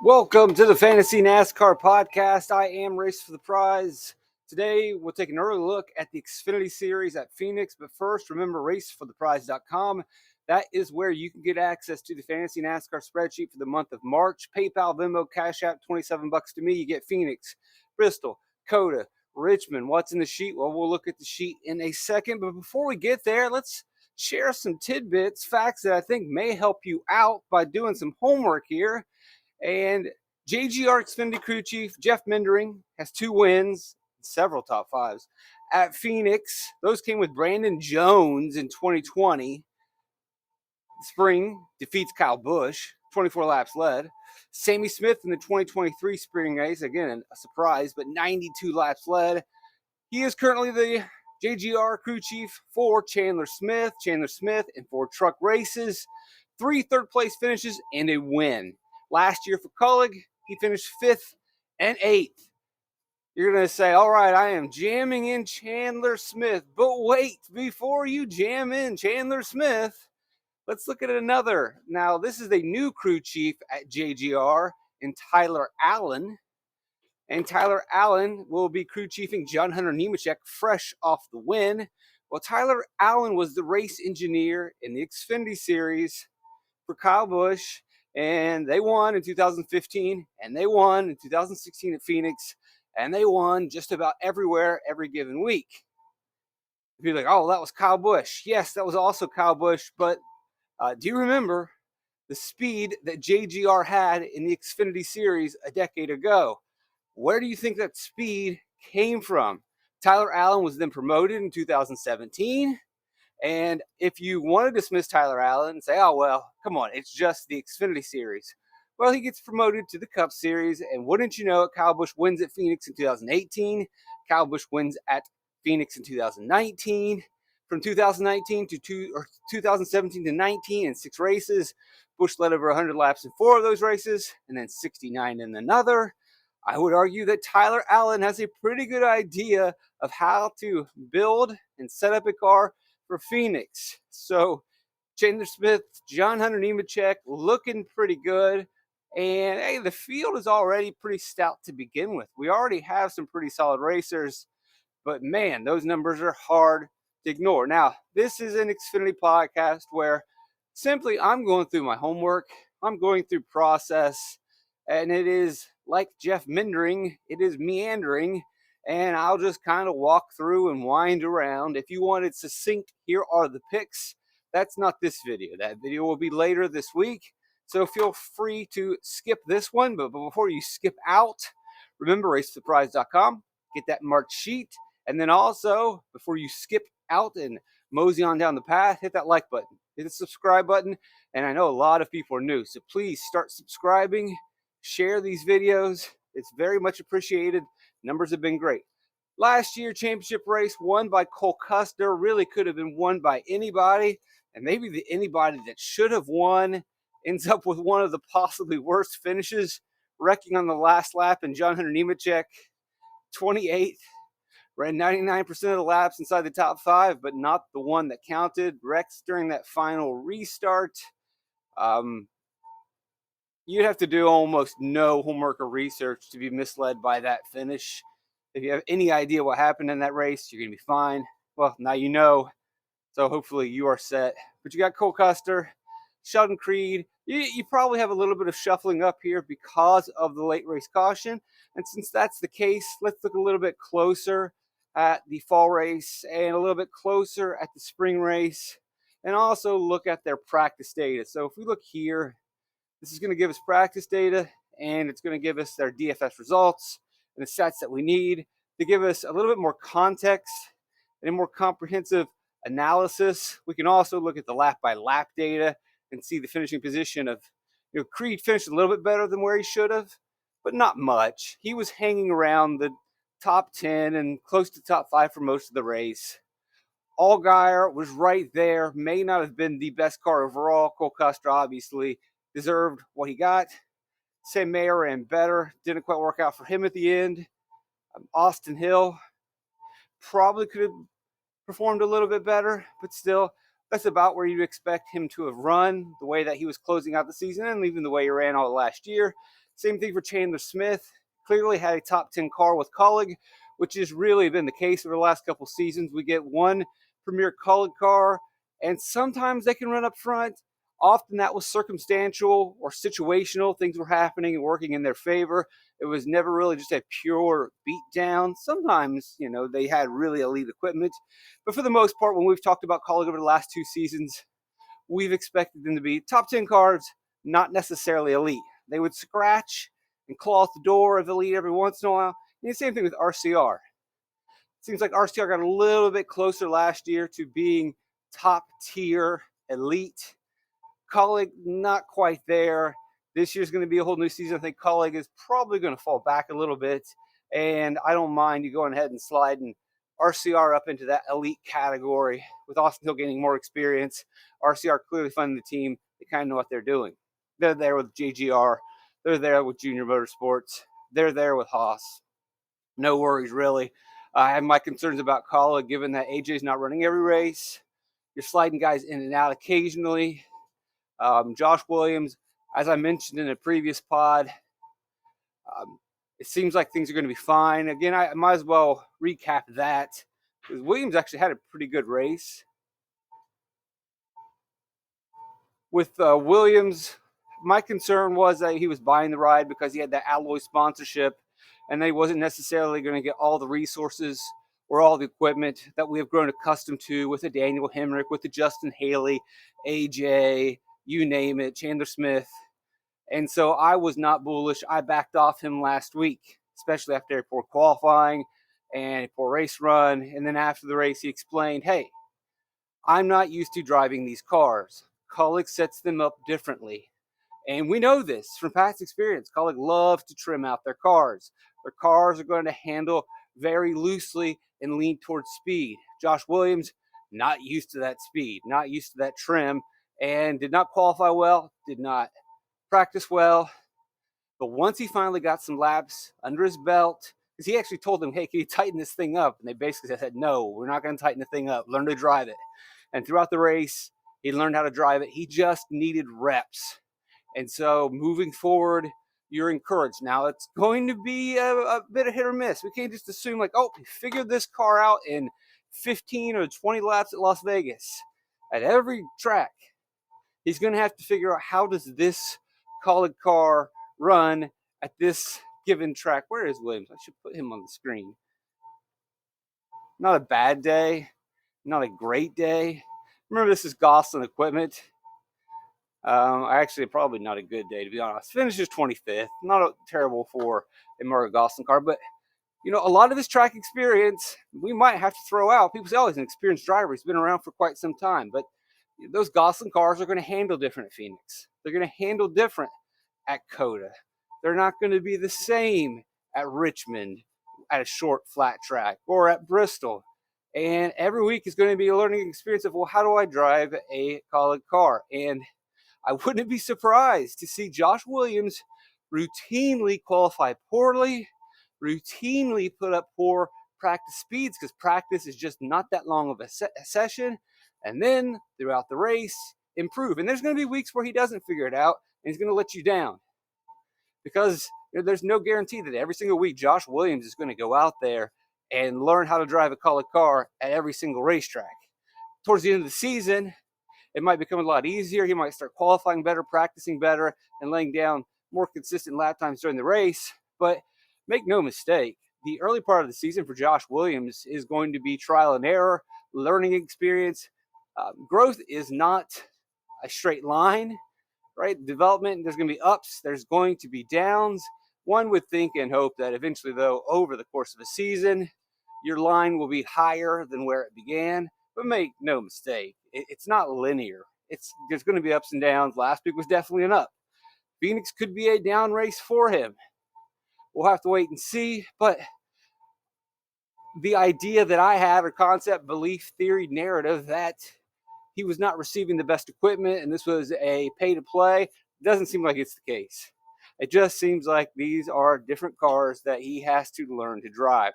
Welcome to the Fantasy NASCAR podcast. I am Race for the Prize. Today, we'll take an early look at the Xfinity Series at Phoenix. But first, remember racefortheprize.com. That is where you can get access to the Fantasy NASCAR spreadsheet for the month of March. PayPal, Venmo, Cash App, $27 to me. You get Phoenix, Bristol, COTA, Richmond. What's in the sheet? Well, we'll look at the sheet in a second. But before we get there, let's share some tidbits, facts that I think may help you out by doing some homework here. And JGR Xfinity crew chief Jeff Mendering has 2 wins, several top fives at Phoenix. Those came with Brandon Jones in 2020. Spring defeats Kyle Busch, 24 laps led. Sammy Smith in the 2023 spring race, again a surprise, but 92 laps led. He is currently the JGR crew chief for Chandler Smith in 4 truck races, 3 third-place finishes, and a win. Last year for Cullig, he finished 5th and 8th. You're going to say, all right, I am jamming in Chandler Smith. But wait, before you jam in Chandler Smith, let's look at another. Now, this is a new crew chief at JGR in Tyler Allen. And Tyler Allen will be crew chiefing John Hunter Nemechek fresh off the win. Well, Tyler Allen was the race engineer in the Xfinity Series for Kyle Busch, and they won in 2015, and they won in 2016 at Phoenix, and they won just about everywhere every given week. If you're like, oh, that was Kyle Busch. Yes, that was also Kyle Busch, but do you remember the speed that JGR had in the Xfinity Series a decade ago? Where do you think that speed came from? Tyler Allen was then promoted in 2017. And if you want to dismiss Tyler Allen and say, oh, well, come on, it's just the Xfinity Series. Well, he gets promoted to the Cup Series. And wouldn't you know it, Kyle Busch wins at Phoenix in 2018. Kyle Busch wins at Phoenix in 2019. From 2019 to 2017 to 19 in 6 races, Busch led over 100 laps in 4 of those races and then 69 in another. I would argue that Tyler Allen has a pretty good idea of how to build and set up a car for Phoenix. So Chandler Smith, John Hunter Nemechek looking pretty good. And hey, the field is already pretty stout to begin with. We already have some pretty solid racers, but man, those numbers are hard to ignore. Now, this is an Xfinity podcast where simply I'm going through my homework, I'm going through process, and it is like Jeff Mendering, it is meandering, and I'll just kind of walk through and wind around. If you want it succinct, here are the picks. That's not this video. That video will be later this week, so feel free to skip this one. But before you skip out, remember racefortheprize.com. Get that marked sheet. And then also, before you skip out and mosey on down the path, hit that like button, hit the subscribe button. And I know a lot of people are new, so please start subscribing, share these videos. It's very much appreciated. Numbers have been great. Last year, championship race won by Cole Custer. Really could have been won by anybody. And maybe the anybody that should have won ends up with one of the possibly worst finishes, wrecking on the last lap in John Hunter Nemechek, 28th. Ran 99% of the laps inside the top 5, but not the one that counted. Wrecks during that final restart. You'd have to do almost no homework or research to be misled by that finish. If you have any idea what happened in that race, you're going to be fine. Well, now you know, so hopefully you are set. But you got Cole Custer, Sheldon Creed. You probably have a little bit of shuffling up here because of the late race caution. And since that's the case, let's look a little bit closer at the fall race and a little bit closer at the spring race, and also look at their practice data. So if we look here, this is going to give us practice data, and it's going to give us their DFS results and the stats that we need to give us a little bit more context and a more comprehensive analysis. We can also look at the lap by lap data and see the finishing position of, Creed finished a little bit better than where he should have, but not much. He was hanging around the top 10 and close to top 5 for most of the race. Allgaier was right there, may not have been the best car overall. Cole Custer obviously deserved what he got. Sam Mayer ran better. Didn't quite work out for him at the end. Austin Hill probably could have performed a little bit better, but still, that's about where you'd expect him to have run, the way that he was closing out the season and even the way he ran all last year. Same thing for Chandler Smith. Clearly had a top 10 car with Colleague, which has really been the case over the last couple seasons. We get one premier Colleague car, and sometimes they can run up front. Often that was circumstantial or situational. Things were happening and working in their favor. It was never really just a pure beatdown. Sometimes, they had really elite equipment. But for the most part, when we've talked about Colleague over the last 2 seasons, we've expected them to be top 10 cars, not necessarily elite. They would scratch and claw at the door of elite every once in a while. And the same thing with RCR. It seems like RCR got a little bit closer last year to being top tier elite. Colleague, not quite there. This year's going to be a whole new season. I think Colleague is probably going to fall back a little bit. And I don't mind you going ahead and sliding RCR up into that elite category with Austin Hill gaining more experience. RCR clearly funding the team. They kind of know what they're doing. They're there with JGR. They're there with Junior Motorsports. They're there with Haas. No worries, really. I have my concerns about Colleague, given that AJ's not running every race. You're sliding guys in and out occasionally. Josh Williams, as I mentioned in a previous pod, it seems like things are going to be fine. Again, I might as well recap that, because Williams actually had a pretty good race. With Williams, my concern was that he was buying the ride because he had that alloy sponsorship, and they wasn't necessarily going to get all the resources or all the equipment that we have grown accustomed to with the Daniel Hemrick, with the Justin Haley, AJ, you name it, Chandler Smith. And so I was not bullish. I backed off him last week, especially after a poor qualifying and a poor race run. And then after the race, he explained, hey, I'm not used to driving these cars. Colleague sets them up differently. And we know this from past experience. Colleague loves to trim out their cars. Their cars are going to handle very loosely and lean towards speed. Josh Williams, not used to that speed, not used to that trim, and did not qualify well, did not practice well. But once he finally got some laps under his belt, because he actually told them, hey, can you tighten this thing up? And they basically said, no, we're not going to tighten the thing up. Learn to drive it. And throughout the race, he learned how to drive it. He just needed reps. And so moving forward, you're encouraged. Now, it's going to be a bit of hit or miss. We can't just assume like, oh, he figured this car out in 15 or 20 laps at Las Vegas. At every track, he's going to have to figure out, how does this Colleague car run at this given track? Where is Williams? I should put him on the screen. Not a bad day. Not a great day. Remember, this is Gosselin equipment. Actually, probably not a good day, to be honest. Finishes 25th. Not terrible for a Marco Gosselin car, but a lot of his track experience we might have to throw out. People say, oh, he's an experienced driver. He's been around for quite some time. But those Gosselin cars are going to handle different at Phoenix. They're going to handle different at COTA. They're not going to be the same at Richmond, at a short, flat track, or at Bristol. And every week is going to be a learning experience of, well, how do I drive a Colleague car? And I wouldn't be surprised to see Josh Williams routinely qualify poorly, routinely put up poor practice speeds, because practice is just not that long of a session, and then throughout the race, improve. And there's going to be weeks where he doesn't figure it out, and he's going to let you down, because there's no guarantee that every single week Josh Williams is going to go out there and learn how to drive a Colleague car at every single racetrack. Towards the end of the season, it might become a lot easier. He might start qualifying better, practicing better, and laying down more consistent lap times during the race. But make no mistake, the early part of the season for Josh Williams is going to be trial and error, learning experience. Growth is not a straight line, right? Development, there's going to be ups, there's going to be downs. One would think and hope that eventually, though, over the course of a season, your line will be higher than where it began. But make no mistake, it's not linear. There's going to be ups and downs. Last week was definitely an up. Phoenix could be a down race for him. We'll have to wait and see. But the idea that I have, or concept, belief, theory, narrative, that he was not receiving the best equipment and this was a pay-to-play, doesn't seem like it's the case. It just seems like these are different cars that he has to learn to drive.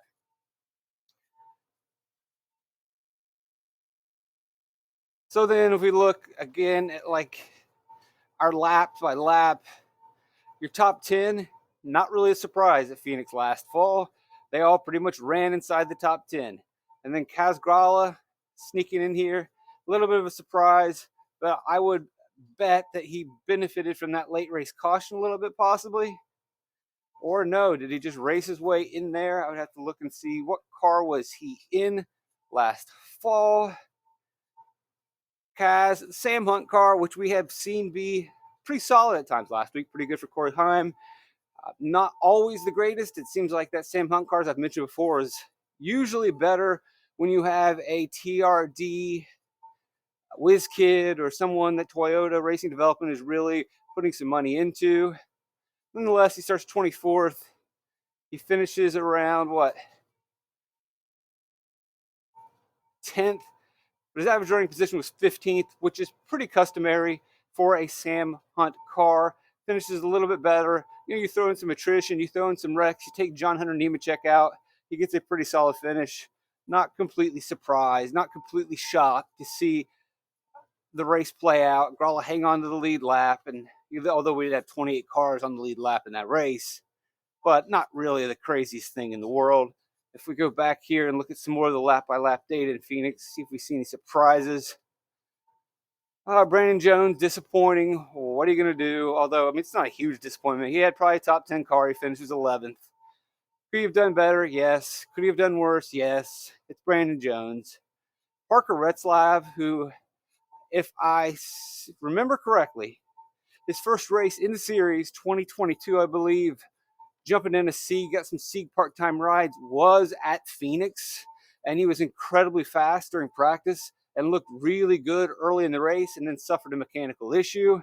So then if we look again at like our lap by lap, your top 10, Not really a surprise at Phoenix last fall. They all pretty much ran inside the top 10. And then Kaz Grala sneaking in here, a little bit of a surprise, but I would bet that he benefited from that late race caution a little bit possibly. Or no, did he just race his way in there? I would have to look and see what car was he in last fall. Kaz, Sam Hunt car, which we have seen be pretty solid at times last week, pretty good for Corey Heim. Not always the greatest. It seems like that Sam Hunt car, as I've mentioned before, is usually better when you have a TRD whiz kid or someone that Toyota Racing Development is really putting some money into. Nonetheless, he starts 24th. He finishes around, 10th? But his average running position was 15th, which is pretty customary for a Sam Hunt car. Finishes a little bit better. You throw in some attrition, you throw in some wrecks, you take John Hunter Nemechek out, he gets a pretty solid finish. Not completely surprised, not completely shocked to see the race play out. Grala hang on to the lead lap, and although we did have 28 cars on the lead lap in that race, but not really the craziest thing in the world. If we go back here and look at some more of the lap-by-lap data in Phoenix, see if we see any surprises. Brandon Jones, disappointing. What are you going to do? Although, it's not a huge disappointment. He had probably a top 10 car. He finishes 11th. Could he have done better? Yes. Could he have done worse? Yes. It's Brandon Jones. Parker Retzlaff, who, if I remember correctly, his first race in the series, 2022, I believe, jumping in a Sieg, got some Sieg part-time rides, was at Phoenix, and he was incredibly fast during practice and looked really good early in the race, and then suffered a mechanical issue.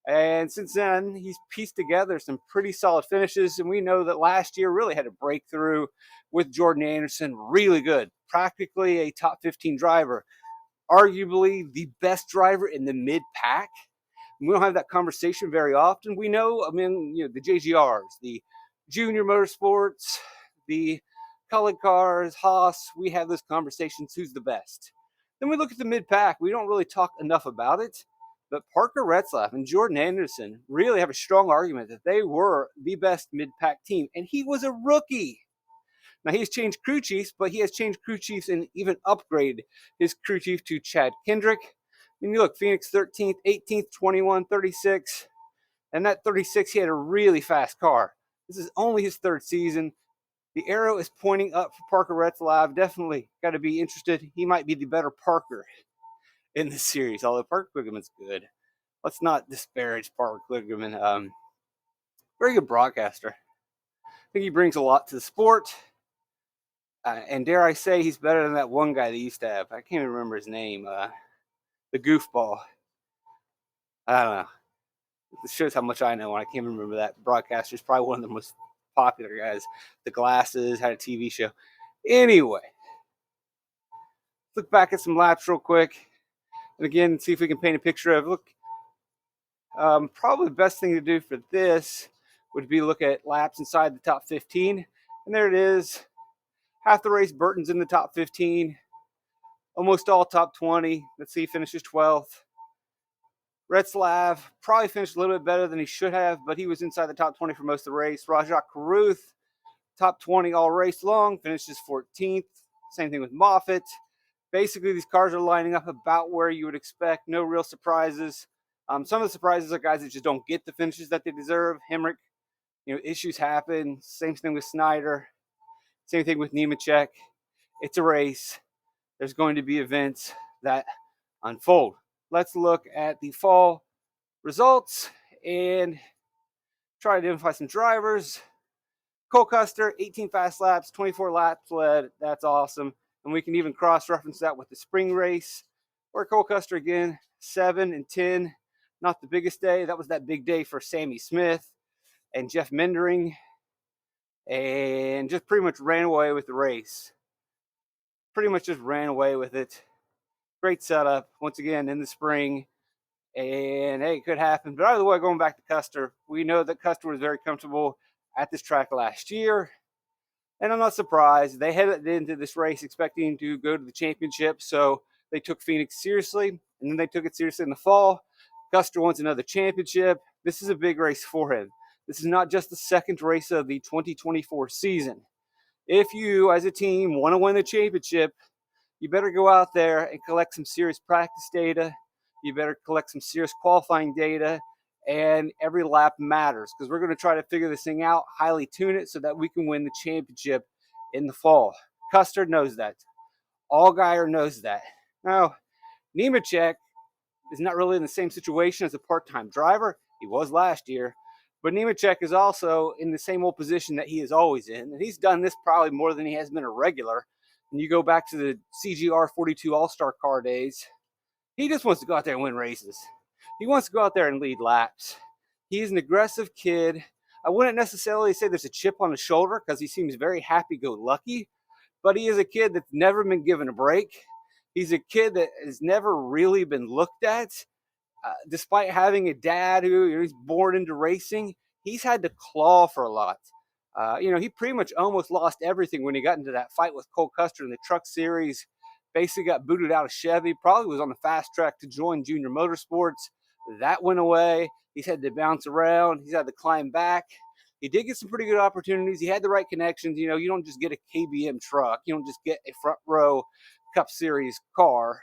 And since then, he's pieced together some pretty solid finishes, and we know that last year really had a breakthrough with Jordan Anderson, really good, practically a top 15 driver, arguably the best driver in the mid-pack. We don't have that conversation very often. We know, the JGRs, the Junior Motorsports, the colored cars, Haas, we have those conversations, who's the best. Then we look at the mid-pack. We don't really talk enough about it, but Parker Retzlaff and Jordan Anderson really have a strong argument that they were the best mid-pack team, and he was a rookie. Now, he's changed crew chiefs, but he has changed crew chiefs and even upgraded his crew chief to Chad Kendrick. You look, Phoenix 13th, 18th, 21, 36, and that 36, he had a really fast car. This is only his third season. The arrow is pointing up for Parker Retzlaff. Definitely got to be interested. He might be the better Parker in this series, although Parker Kligerman's good. Let's not disparage Parker Kligerman. Very good broadcaster. I think he brings a lot to the sport. And dare I say, he's better than that one guy they used to have. I can't even remember his name. The goofball. I don't know. This shows how much I know, and I can't remember that broadcaster. Is probably one of the most popular guys. The glasses, had a TV show. Anyway, look back at some laps real quick. And again, see if we can paint a picture of, look, probably the best thing to do for this would be look at laps inside the top 15. And there it is. Half the race, Burton's in the top 15. Almost all top 20. Let's see, he finishes 12th. Retzlaff probably finished a little bit better than he should have, but he was inside the top 20 for most of the race. Rajat Caruth, top 20 all race long, finishes 14th. Same thing with Moffitt. Basically, these cars are lining up about where you would expect. No real surprises. Some of the surprises are guys that just don't get the finishes that they deserve. Hemrick, issues happen. Same thing with Snyder. Same thing with Nemechek. It's a race. There's going to be events that unfold. Let's look at the fall results and try to identify some drivers. Cole Custer, 18 fast laps, 24 laps led. That's awesome. And we can even cross-reference that with the spring race, where Cole Custer, again, 7 and 10. Not the biggest day. That was that big day for Sammy Smith and Jeff Mendering. And just pretty much ran away with the race. Pretty much just ran away with it. Great setup, once again, in the spring. And, hey, it could happen. But either way, going back to Custer, we know that Custer was very comfortable at this track last year. And I'm not surprised. They headed into this race expecting to go to the championship, so they took Phoenix seriously, and then they took it seriously in the fall. Custer wants another championship. This is a big race for him. This is not just the second race of the 2024 season. If you, as a team, want to win the championship, you better go out there and collect some serious practice data. You better collect some serious qualifying data, and every lap matters because we're going to try to figure this thing out, highly tune it so that we can win the championship in the fall. Custer knows that. Allgaier knows that. Now, Nemechek is not really in the same situation as a part-time driver. He was last year. But Nemechek is also in the same old position that he is always in. And he's done this probably more than he has been a regular. And you go back to the CGR 42 All-Star car days, he just wants to go out there and win races. He wants to go out there and lead laps. He's an aggressive kid. I wouldn't necessarily say there's a chip on his shoulder because he seems very happy-go-lucky, but he is a kid that's never been given a break. He's a kid that has never really been looked at. Despite having a dad who he's born into racing, he's had to claw for a lot. He pretty much almost lost everything when he got into that fight with Cole Custer in the Truck Series. Basically got booted out of Chevy. Probably was on the fast track to join Junior Motorsports. That went away. He's had to bounce around. He's had to climb back. He did get some pretty good opportunities. He had the right connections. You don't just get a KBM truck. You don't just get a front row Cup Series car.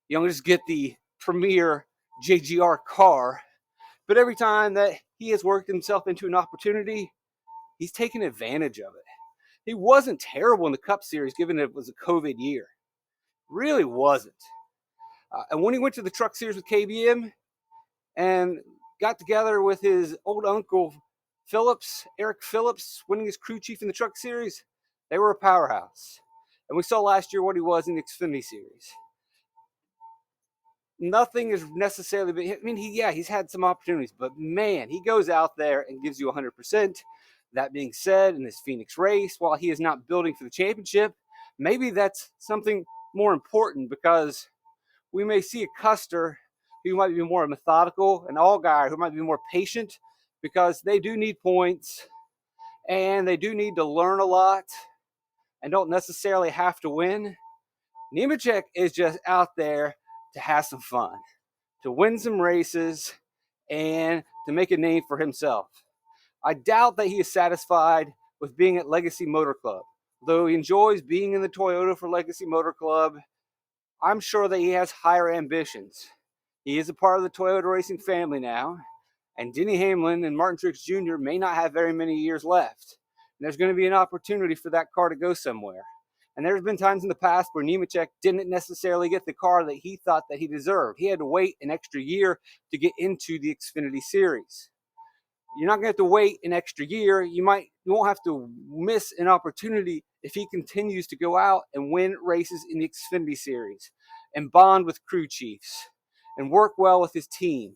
You don't just get the premier JGR car. But every time that he has worked himself into an opportunity, he's taken advantage of it. He wasn't terrible in the Cup Series, given it was a COVID year. Really wasn't. And when he went to the Truck Series with KBM and got together with his old uncle Eric Phillips, winning his crew chief in the Truck Series, they were a powerhouse. And we saw last year what he was in the Xfinity Series. Nothing is necessarily been, he's had some opportunities, but man, he goes out there and gives you 100%. That being said, in this Phoenix race, while he is not building for the championship, maybe that's something more important because we may see a Custer who might be more methodical, an Allgaier who might be more patient because they do need points and they do need to learn a lot and don't necessarily have to win. Nemechek is just out there to have some fun, to win some races, and to make a name for himself. I doubt that he is satisfied with being at Legacy Motor Club. Though he enjoys being in the Toyota for Legacy Motor Club, I'm sure that he has higher ambitions. He is a part of the Toyota racing family now, and Denny Hamlin and Martin Truex Jr. may not have very many years left. And there's going to be an opportunity for that car to go somewhere. And there's been times in the past where Nemechek didn't necessarily get the car that he thought that he deserved. He had to wait an extra year to get into the Xfinity Series. You're not going to have to wait an extra year. You won't have to miss an opportunity if he continues to go out and win races in the Xfinity Series and bond with crew chiefs and work well with his team.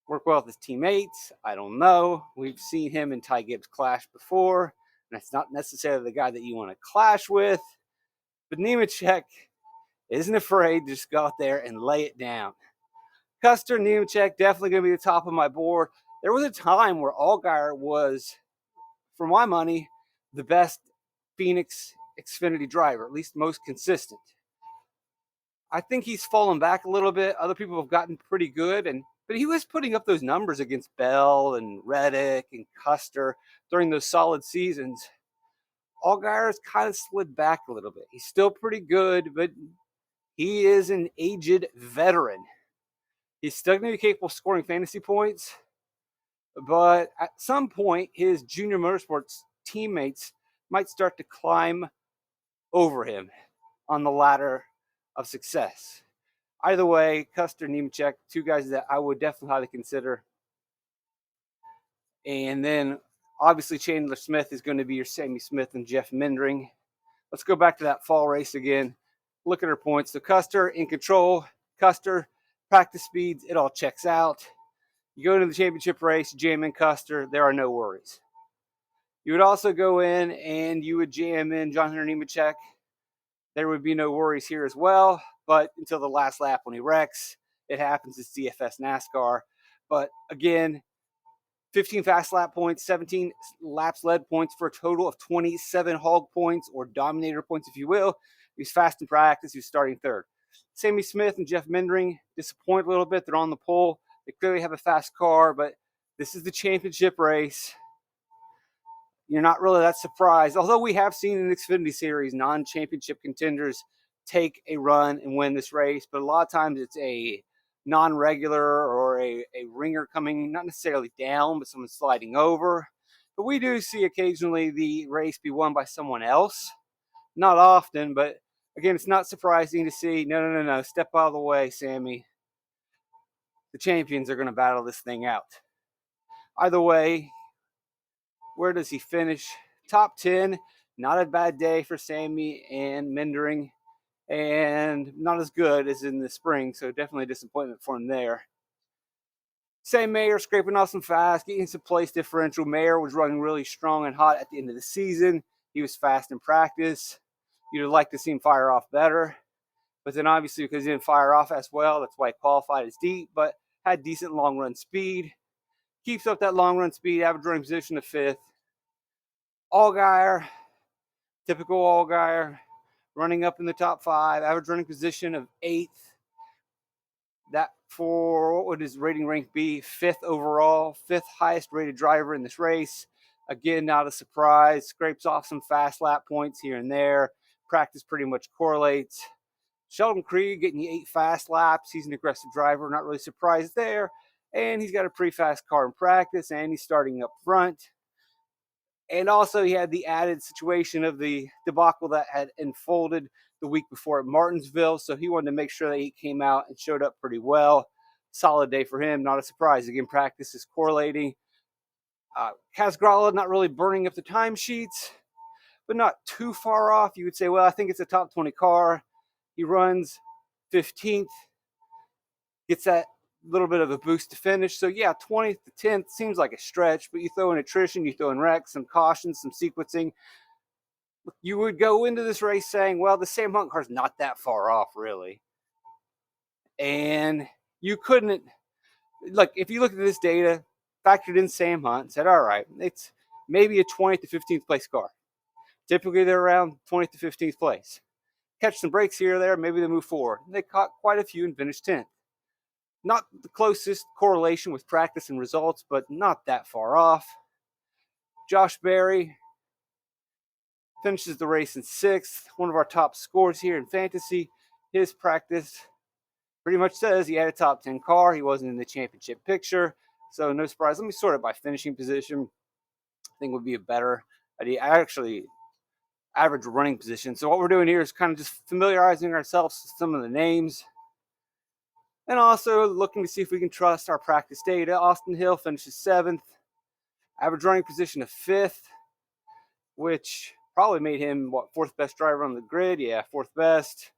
Work well with his teammates. I don't know. We've seen him and Ty Gibbs clash before. And that's not necessarily the guy that you want to clash with. But Nemechek isn't afraid to just go out there and lay it down. Custer, Nemechek, definitely going to be the top of my board. There was a time where Allgaier was, for my money, the best Phoenix Xfinity driver, at least most consistent. I think he's fallen back a little bit. Other people have gotten pretty good, but he was putting up those numbers against Bell and Reddick and Custer during those solid seasons. Allgaier has kind of slid back a little bit. He's still pretty good, but he is an aged veteran. He's still going to be capable of scoring fantasy points, but at some point, his Junior Motorsports teammates might start to climb over him on the ladder of success. Either way, Custer, Nemechek, two guys that I would definitely highly consider. And then, obviously, Chandler Smith is going to be your Sammy Smith and Jeff Mendring. Let's go back to that fall race again. Look at her points. So Custer in control. Custer, practice speeds, it all checks out. You go into the championship race, jam in Custer, there are no worries. You would also go in and you would jam in John Hunter Nemechek. There would be no worries here as well, but until the last lap when he wrecks, it happens. It's DFS NASCAR. But again, 15 fast lap points, 17 laps led points for a total of 27 hog points or dominator points, if you will. He's fast in practice. He's starting third. Sammy Smith and Jeff Mendring disappoint a little bit. They're on the pole. They clearly have a fast car, but This is the championship race. You're not really that surprised. Although we have seen in the Xfinity Series non-championship contenders take a run and win this race, but a lot of times it's a non-regular or a ringer coming, not necessarily down, but someone sliding over. But we do see occasionally the race be won by someone else. Not often, but again, it's not surprising to see. No. Step out of the way, Sammy. The champions are going to battle this thing out. Either way, where does he finish? Top 10. Not a bad day for Sammy and Mindering, and not as good as in the spring, so definitely a disappointment for him there. Sam Mayer scraping off some fast, getting some place differential. Mayer was running really strong and hot at the end of the season. He was fast in practice. You'd have liked to see him fire off better. But then obviously because he didn't fire off as well, that's why he qualified as deep, but had decent long run speed. Keeps up that long run speed, average running position of 5th. Allgaier, typical Allgaier, running up in the top 5, average running position of 8th. That for, what would his rating rank be? 5th overall, 5th highest rated driver in this race. Again, not a surprise. Scrapes off some fast lap points here and there. Practice pretty much correlates. Sheldon Creed getting you 8 fast laps. He's an aggressive driver, not really surprised there. And he's got a pretty fast car in practice, and he's starting up front. And also he had the added situation of the debacle that had unfolded the week before at Martinsville. So he wanted to make sure that he came out and showed up pretty well. Solid day for him, not a surprise. Again, practice is correlating. Casgrala not really burning up the timesheets, but not too far off. You would say, well, I think it's a top 20 car. He runs 15th, gets that little bit of a boost to finish. So yeah, 20th to 10th seems like a stretch, but you throw in attrition, you throw in wrecks, some cautions, some sequencing. You would go into this race saying, well, the Sam Hunt car's not that far off, really. And you couldn't, like, if you look at this data, factored in Sam Hunt, said, all right, it's maybe a 20th to 15th place car. Typically, they're around 20th to 15th place. Catch some breaks here or there, maybe they move forward. They caught quite a few and finished 10th. Not the closest correlation with practice and results, but not that far off. Josh Berry finishes the race in 6th, one of our top scores here in fantasy. His practice pretty much says he had a top 10 car. He wasn't in the championship picture, so no surprise. Let me sort it by finishing position. I think would be a better idea. Actually, average running position. So what we're doing here is kind of just familiarizing ourselves with some of the names, and also looking to see if we can trust our practice data. Austin Hill finishes 7th, average running position of 5th, which probably made him, 4th best driver on the grid? Yeah, 4th best.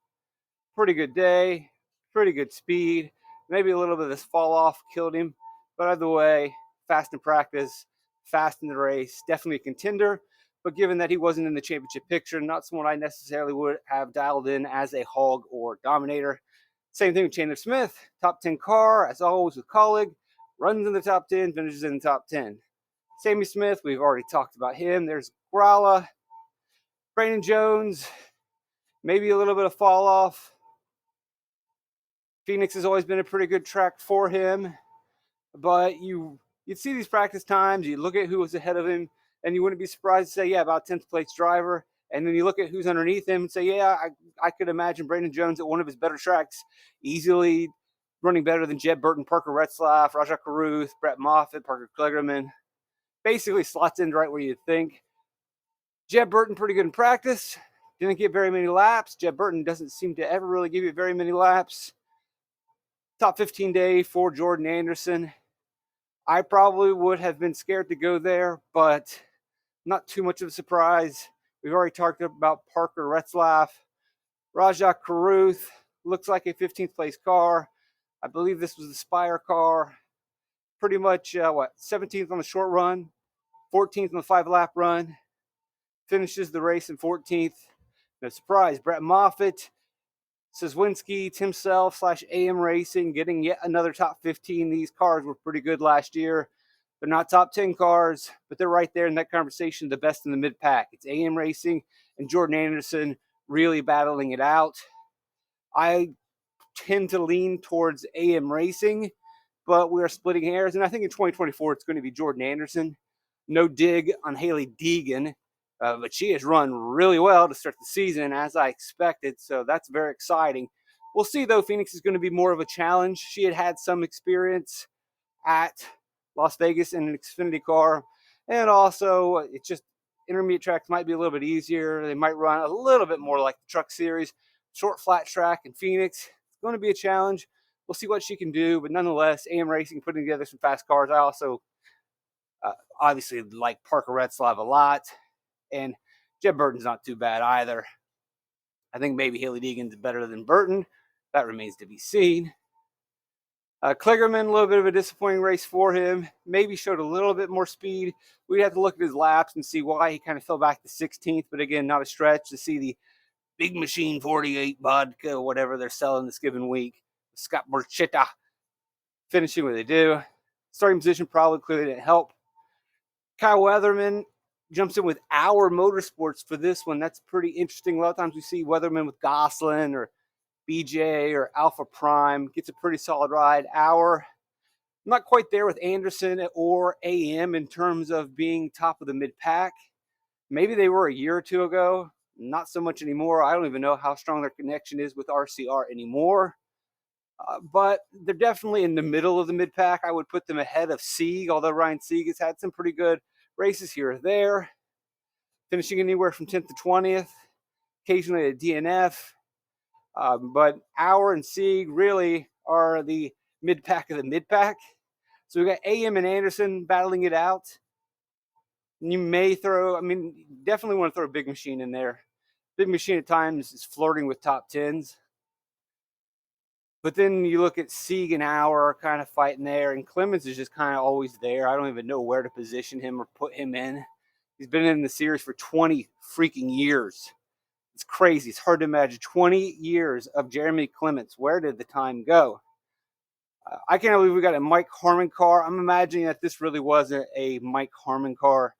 Pretty good day, pretty good speed. Maybe a little bit of this fall off killed him, but either way, fast in practice, fast in the race, definitely a contender. But given that he wasn't in the championship picture, not someone I necessarily would have dialed in as a hog or dominator. Same thing with Chandler Smith, top 10 car, as always with Colleague, runs in the top 10, finishes in the top 10. Sammy Smith, we've already talked about him. There's Grala, Brandon Jones, maybe a little bit of fall off. Phoenix has always been a pretty good track for him, but you'd see these practice times, you look at who was ahead of him, and you wouldn't be surprised to say, yeah, about 10th place driver. And then you look at who's underneath him and say, yeah, I could imagine Brandon Jones at one of his better tracks, easily running better than Jeb Burton, Parker Retzlaff, Rajah Caruth, Brett Moffitt, Parker Kligerman. Basically slots in right where you'd think. Jeb Burton, pretty good in practice. Didn't get very many laps. Jeb Burton doesn't seem to ever really give you very many laps. Top 15 day for Jordan Anderson. I probably would have been scared to go there, but not too much of a surprise. We've already talked about Parker Retzlaff. Rajah Caruth looks like a 15th place car. I believe this was the Spire car. Pretty much, 17th on the short run, 14th on the 5-lap run. Finishes the race in 14th. No surprise. Brett Moffitt, Szewinski, Tim Self / AM Racing getting yet another top 15. These cars were pretty good last year. They're not top 10 cars, but they're right there in that conversation, the best in the mid-pack. It's AM Racing and Jordan Anderson really battling it out. I tend to lean towards AM Racing, but we are splitting hairs. And I think in 2024, it's going to be Jordan Anderson. No dig on Haley Deegan, but she has run really well to start the season, as I expected. So that's very exciting. We'll see, though. Phoenix is going to be more of a challenge. She had some experience at Las Vegas in an Xfinity car. And also, it's just intermediate tracks might be a little bit easier. They might run a little bit more like the Truck Series. Short, flat track in Phoenix. It's going to be a challenge. We'll see what she can do. But nonetheless, AM Racing putting together some fast cars. I also obviously like Parker Retzlaff a lot. And Jeb Burton's not too bad either. I think maybe Haley Deegan's better than Burton. That remains to be seen. Kligerman, a little bit of a disappointing race for him. Maybe showed a little bit more speed. We'd have to look at his laps and see why he kind of fell back to 16th. But again, not a stretch to see the Big Machine 48 vodka, or whatever they're selling this given week. Scott Borchetta finishing what they do. Starting position probably clearly didn't help. Kyle Weatherman jumps in with Our Motorsports for this one. That's pretty interesting. A lot of times we see Weatherman with Gosselin or BJ or Alpha Prime. Gets a pretty solid ride. Our, not quite there with Anderson or AM in terms of being top of the mid-pack. Maybe they were a year or two ago. Not so much anymore. I don't even know how strong their connection is with RCR anymore. But they're definitely in the middle of the mid-pack. I would put them ahead of Sieg, although Ryan Sieg has had some pretty good races here or there. Finishing anywhere from 10th to 20th. Occasionally a DNF. But Auer and Sieg really are the mid-pack of the mid-pack. So we got AM and Anderson battling it out. You may throw, definitely want to throw a Big Machine in there. Big Machine at times is flirting with top 10s. But then you look at Sieg and Auer kind of fighting there, and Clemens is just kind of always there. I don't even know where to position him or put him in. He's been in the series for 20 freaking years. It's crazy. It's hard to imagine 20 years of Jeremy Clements. Where did the time go? I can't believe we got a Mike Harmon car. I'm imagining that this really wasn't a Mike Harmon car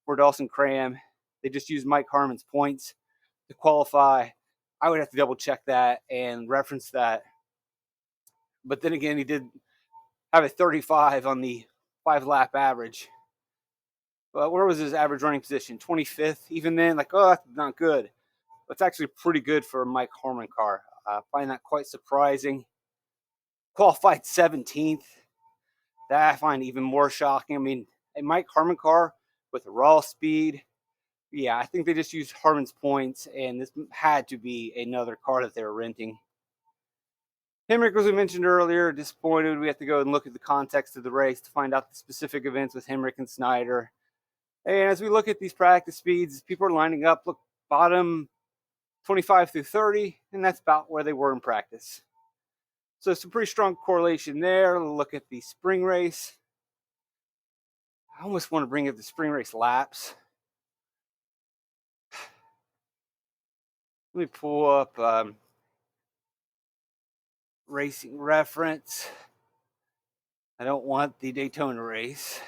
for Dawson Cram. They just used Mike Harmon's points to qualify. I would have to double check that and reference that. But then again, he did have a 35 on the 5-lap average. But where was his average running position? 25th. Even then, that's not good. That's actually pretty good for a Mike Harmon car. I find that quite surprising. Qualified 17th. That I find even more shocking. A Mike Harmon car with raw speed. Yeah, I think they just used Harmon's points, and this had to be another car that they were renting. Hemrick, as we mentioned earlier, disappointed. We have to go and look at the context of the race to find out the specific events with Hemrick and Snyder. And as we look at these practice speeds, people are lining up, look, bottom 25 through 30, and that's about where they were in practice. So some pretty strong correlation there. Look at the spring race. I almost want to bring up the spring race laps. Let me pull up racing reference. I don't want the Daytona race.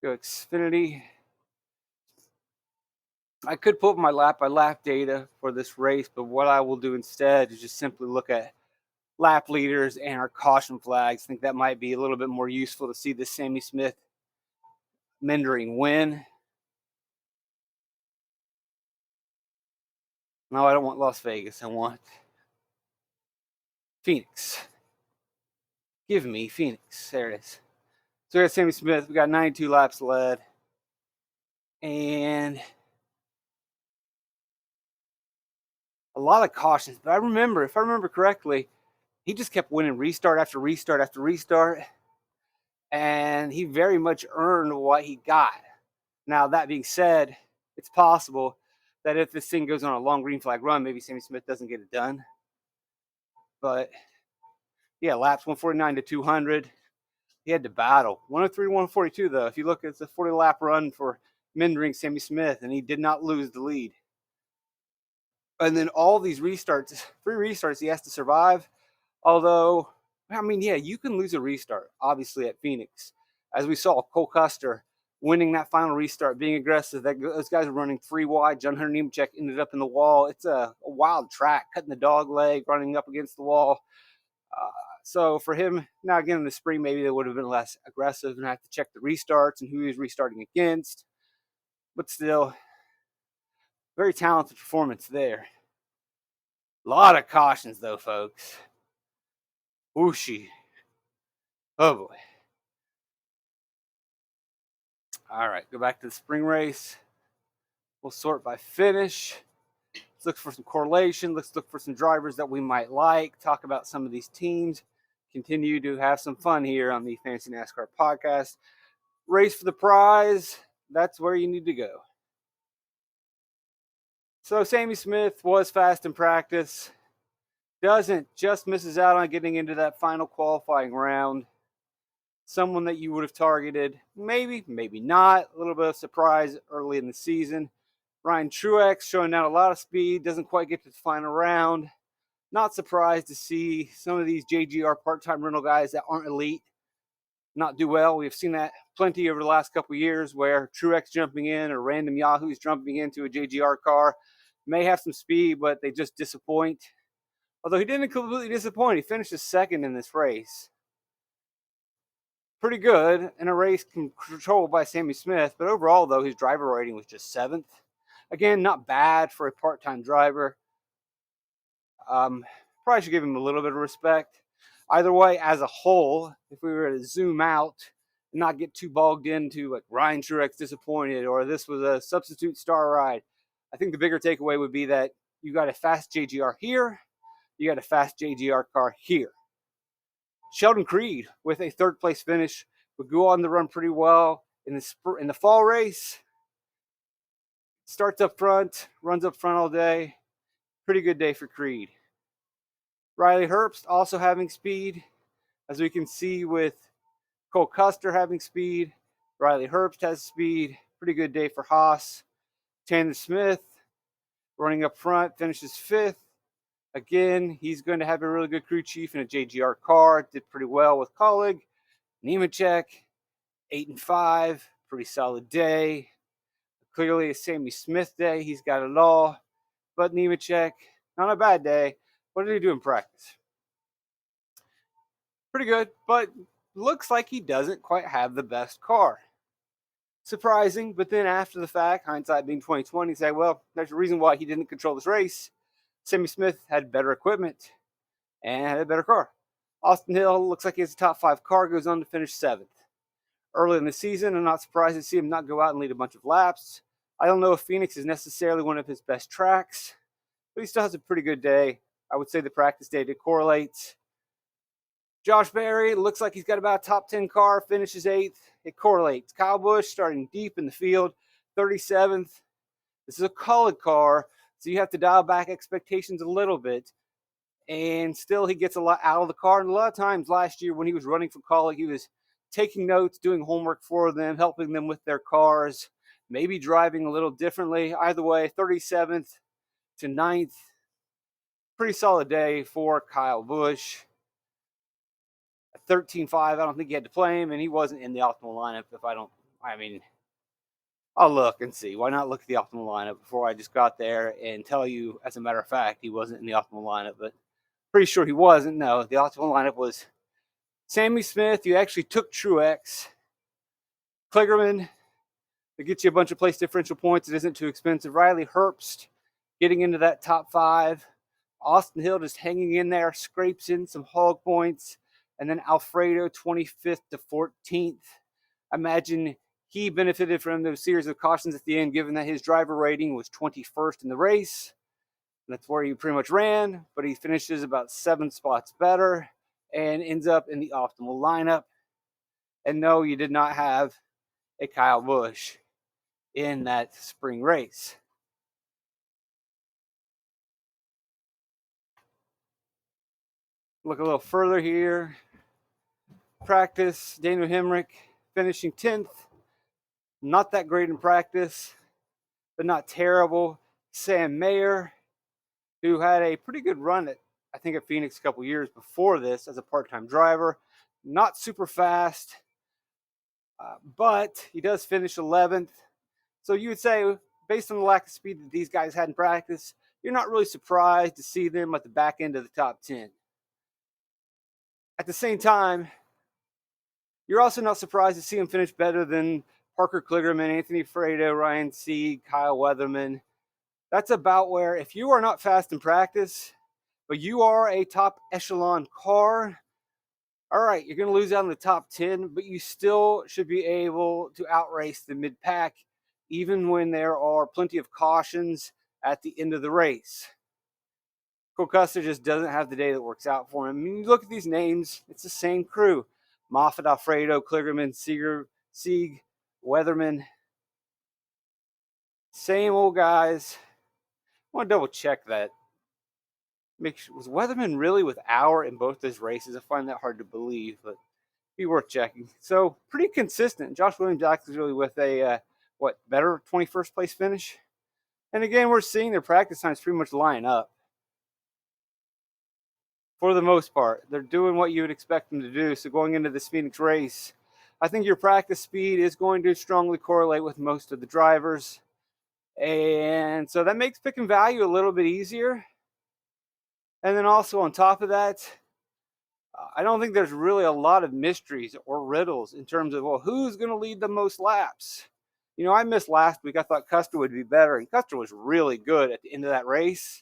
Go Xfinity. I could pull up my lap by lap data for this race, but what I will do instead is just simply look at lap leaders and our caution flags. I think that might be a little bit more useful to see this Sammy Smith Mendering win. No, I don't want Las Vegas. I want Phoenix. Give me Phoenix. There it is. So we got Sammy Smith. We got 92 laps led. And a lot of cautions. But if I remember correctly, he just kept winning restart after restart after restart. And he very much earned what he got. Now, that being said, it's possible that if this thing goes on a long green flag run, maybe Sammy Smith doesn't get it done. But, yeah, laps 149 to 200. He had to battle. 103 to 142, though. If you look, it's a 40-lap run for Mendering Sammy Smith, and he did not lose the lead. And then all these restarts, 3 restarts he has to survive. Although, you can lose a restart, obviously, at Phoenix. As we saw, Cole Custer winning that final restart, being aggressive. Those guys are running 3 wide. John Hunter Nemechek ended up in the wall. It's a wild track, cutting the dog leg, running up against the wall. So for him, now again in the spring, maybe they would have been less aggressive and have to check the restarts and who he was restarting against. But still, very talented performance there. A lot of cautions though, folks. Whooshy. Oh boy. All right, go back to the spring race. We'll sort by finish. Let's look for some correlation. Let's look for some drivers that we might like. Talk about some of these teams. Continue to have some fun here on the Fantasy NASCAR podcast. Race for the prize. That's where you need to go. So Sammy Smith was fast in practice. Just misses out on getting into that final qualifying round. Someone that you would have targeted, maybe not. A little bit of surprise early in the season. Ryan Truex showing out a lot of speed, doesn't quite get to the final round. Not surprised to see some of these JGR part-time rental guys that aren't elite not do well. We've seen that plenty over the last couple of years where Truex jumping in or random Yahoos jumping into a JGR car may have some speed, but they just disappoint. Although he didn't completely disappoint. He finishes second in this race. Pretty good in a race controlled by Sammy Smith, but overall, though, his driver rating was just 7th. Again, not bad for a part-time driver. Probably should give him a little bit of respect. Either way, as a whole, if we were to zoom out and not get too bogged into like Ryan Truex disappointed or this was a substitute star ride, I think the bigger takeaway would be that you got a fast JGR here, you got a fast JGR car here. Sheldon Creed with a 3rd place finish would go on to run pretty well in the fall race. Starts up front, runs up front all day. Pretty good day for Creed. Riley Herbst also having speed, as we can see with Cole Custer having speed. Riley Herbst has speed. Pretty good day for Haas. Tanner Smith running up front, finishes 5th. Again, he's going to have a really good crew chief in a JGR car. Did pretty well with Colleague. Nemechek, 8 and 5. Pretty solid day. Clearly a Sammy Smith day. He's got it all. But Nemechek, not a bad day. What did he do in practice? Pretty good, but looks like he doesn't quite have the best car. Surprising, but then after the fact, hindsight being 2020, say, well, there's a reason why he didn't control this race. Sammy Smith had better equipment and had a better car. Austin Hill looks like he has a top 5 car, goes on to finish 7th. Early in the season, I'm not surprised to see him not go out and lead a bunch of laps. I don't know if Phoenix is necessarily one of his best tracks, but he still has a pretty good day. I would say the practice data correlates. Josh Berry looks like he's got about a top 10 car, finishes 8th. It correlates. Kyle Busch starting deep in the field, 37th. This is a Colleague car, so you have to dial back expectations a little bit. And still, he gets a lot out of the car. And a lot of times last year when he was running for Colleague, he was taking notes, doing homework for them, helping them with their cars, maybe driving a little differently. Either way, 37th to 9th. Pretty solid day for Kyle Busch. 13-5, I don't think he had to play him, and he wasn't in the optimal lineup. I'll look and see. Why not look at the optimal lineup before I just got there and tell you, as a matter of fact, he wasn't in the optimal lineup, but pretty sure he wasn't. No, the optimal lineup was Sammy Smith. You actually took Truex. Kligerman, to get you a bunch of place differential points. It isn't too expensive. Riley Herbst getting into that top 5. Austin Hill just hanging in there, scrapes in some hog points. And then Alfredo, 25th to 14th. Imagine he benefited from those series of cautions at the end, given that his driver rating was 21st in the race. And that's where he pretty much ran, but he finishes about 7 spots better and ends up in the optimal lineup. And no, you did not have a Kyle Busch in that spring race. Look a little further here. Practice, Daniel Hemrick finishing 10th. Not that great in practice, but not terrible. Sam Mayer, who had a pretty good run at Phoenix a couple years before this as a part-time driver. Not super fast, but he does finish 11th. So you would say, based on the lack of speed that these guys had in practice, you're not really surprised to see them at the back end of the top 10. At the same time, you're also not surprised to see him finish better than Parker Kligerman, Anthony Fredo, Ryan Sieg, Kyle Weatherman. That's about where, if you are not fast in practice, but you are a top echelon car, all right, you're going to lose out in the top 10, but you still should be able to outrace the mid pack, even when there are plenty of cautions at the end of the race. Cole Custer just doesn't have the day that works out for him. I mean, you look at these names, it's the same crew. Moffitt, Alfredo, Kligerman, Sieg, Weatherman. Same old guys. I want to double check that. Make sure, was Weatherman really with Hour in both those races? I find that hard to believe, but be worth checking. So pretty consistent. Josh Williams actually really with a better 21st place finish. And again, we're seeing their practice times pretty much line up. For the most part, they're doing what you would expect them to do. So going into this Phoenix race, I think your practice speed is going to strongly correlate with most of the drivers. And so that makes picking value a little bit easier. And then also on top of that, I don't think there's really a lot of mysteries or riddles in terms of, well, who's going to lead the most laps? You know, I missed last week. I thought Custer would be better, and Custer was really good at the end of that race.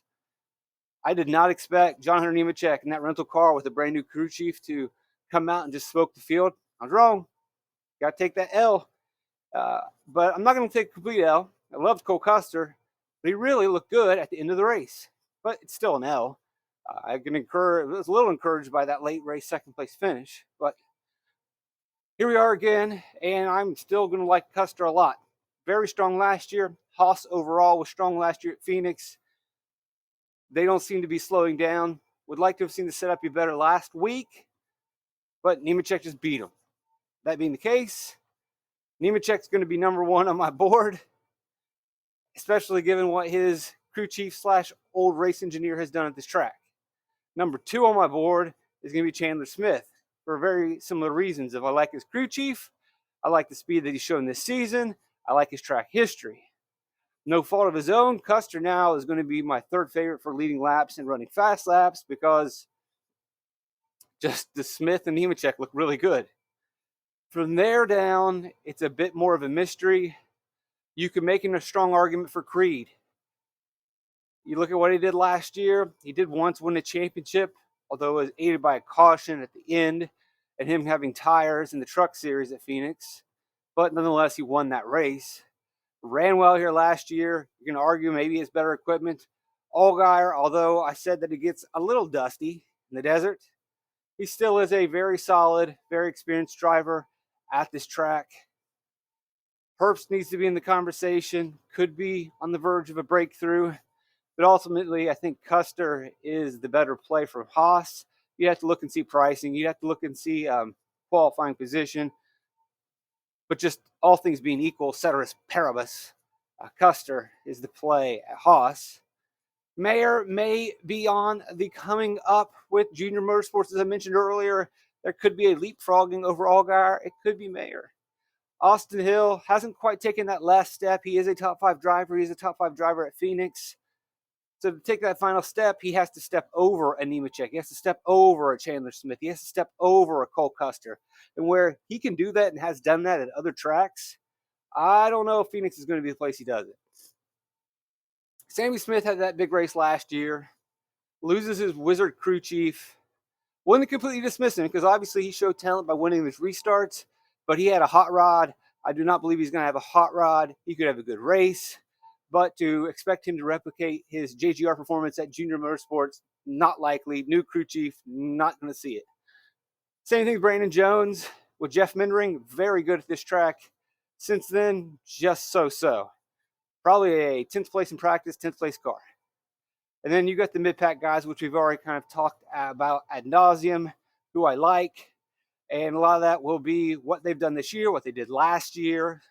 I did not expect John Hunter Nemechek in that rental car with a brand new crew chief to come out and just smoke the field. I was wrong. Got to take that L. But I'm not going to take a complete L. I loved Cole Custer, but he really looked good at the end of the race. But it's still an L. I was a little encouraged by that late race second place finish. But here we are again, and I'm still going to like Custer a lot. Very strong last year. Haas overall was strong last year at Phoenix. They don't seem to be slowing down. Would like to have seen the setup be better last week, but Nemechek just beat him. That being the case, Nemechek's going to be number one on my board, especially given what his crew chief / old race engineer has done at this track. Number two on my board is going to be Chandler Smith for very similar reasons. If I like his crew chief, I like the speed that he's shown this season, I like his track history. No fault of his own, Custer now is going to be my third favorite for leading laps and running fast laps because just the Smith and Nemechek look really good. From there down, it's a bit more of a mystery. You can make a strong argument for Creed. You look at what he did last year. He did once win a championship, although it was aided by a caution at the end and him having tires in the truck series at Phoenix. But nonetheless, he won that race. Ran well here last year. You can argue maybe it's better equipment. Allgaier, although I said that he gets a little dusty in the desert, he still is a very solid, very experienced driver at this track. Herbst needs to be in the conversation, could be on the verge of a breakthrough, but ultimately I think Custer is the better play for Haas. You have to look and see pricing. You have to look and see qualifying position. But just all things being equal, ceteris paribus, Custer is the play at Haas. Mayer may be on the coming up with Junior Motorsports, as I mentioned earlier. There could be a leapfrogging over Allgaier. It could be Mayer. Austin Hill hasn't quite taken that last step. He is a top 5 driver. He's a top 5 driver at Phoenix. So to take that final step, he has to step over a Nemechek. He has to step over a Chandler Smith. He has to step over a Cole Custer. And where he can do that and has done that at other tracks, I don't know if Phoenix is going to be the place he does it. Sammy Smith had that big race last year, loses his wizard crew chief. Wouldn't completely dismiss him because obviously he showed talent by winning his restarts, but he had a hot rod. I do not believe he's going to have a hot rod. He could have a good race, but to expect him to replicate his JGR performance at Junior Motorsports, not likely. New crew chief, not going to see it. Same thing with Brandon Jones with Jeff Mindering, very good at this track. Since then, just so-so. Probably a 10th place in practice, 10th place car. And then you got the mid-pack guys, which we've already kind of talked about ad nauseum, who I like. And a lot of that will be what they've done this year, what they did last year,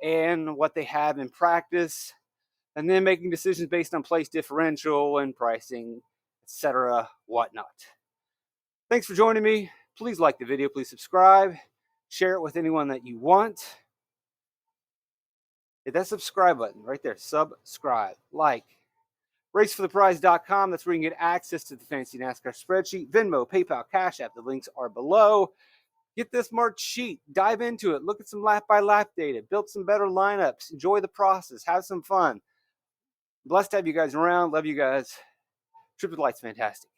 and what they have in practice. And then making decisions based on place differential and pricing, etc., whatnot. Thanks for joining me. Please like the video. Please subscribe. Share it with anyone that you want. Hit that subscribe button right there. Subscribe. Like. racefortheprize.com. That's where you can get access to the fancy NASCAR spreadsheet, Venmo, PayPal, Cash App. The links are below. Get this March sheet, dive into it, look at some lap by lap data, build some better lineups, enjoy the process, have some fun. Blessed to have you guys around. Love you guys. Trip with Light's fantastic.